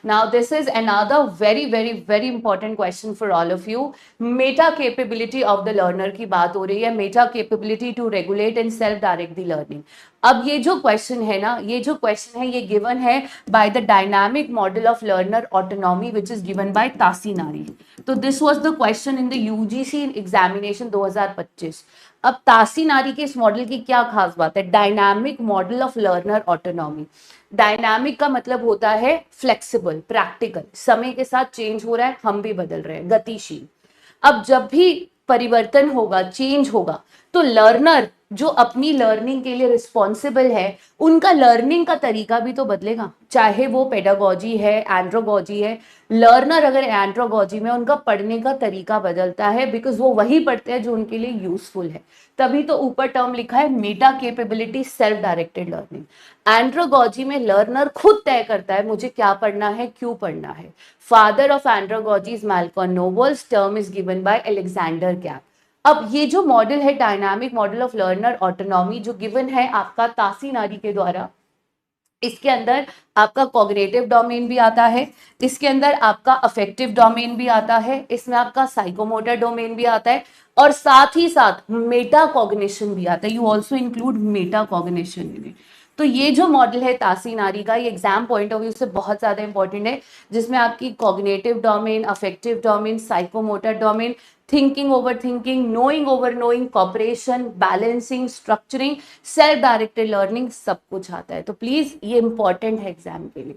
Now, this is another very, very, very important question for all of you. Meta capability of the learner की बात हो रही है, meta capability to regulate and self direct the learning. अब ये जो question है ना, ये जो क्वेश्चन है, ये गिवन है by the dynamic model of learner autonomy which is given by Tassinari. तो this was the question in the UGC examination 2025. अब तासीनारी के इस मॉडल की क्या खास बात है? Dynamic model of learner autonomy. Dynamic का मतलब होता है फ्लेक्सिबल, प्रैक्टिकल, समय के साथ चेंज हो रहा है, हम भी बदल रहे हैं, गतिशील. अब जब भी परिवर्तन होगा, चेंज होगा, तो लर्नर जो अपनी लर्निंग के लिए रिस्पॉन्सिबल है, उनका लर्निंग का तरीका भी तो बदलेगा, चाहे वो पेडागोजी है, एंड्रोगोजी है. लर्नर अगर एंड्रोगोजी में, उनका पढ़ने का तरीका बदलता है, बिकॉज वो वही पढ़ते हैं जो उनके लिए यूजफुल है. तभी तो ऊपर टर्म लिखा है meta capability self directed learning. Andragogy में लर्नर खुद तय करता है मुझे क्या पढ़ना है, क्यों पढ़ना है. Father of andragogy is Malcolm Knowles. Term is given by Alexander Kapp. अब ये जो मॉडल है dynamic model of learner autonomy, जो गिवन है आपका तासीनारी के द्वारा, इसके अंदर आपका कॉग्निटिव डोमेन भी आता है, इसके अंदर आपका अफेक्टिव डोमेन भी आता है, इसमें आपका साइकोमोटर डोमेन भी आता है, और साथ ही साथ मेटा कॉग्निशन भी आता है. You also include Meta cognition in it. तो ये जो मॉडल है तासीनारी का, ये एग्जाम पॉइंट ऑफ व्यू से बहुत ज्यादा इंपॉर्टेंट है, जिसमें आपकी cognitive domain, affective domain, psychomotor domain, thinking over thinking, knowing over knowing, cooperation, balancing, structuring, self directed learning, सब कुछ आता है. तो प्लीज ये इंपॉर्टेंट है एग्जाम के लिए.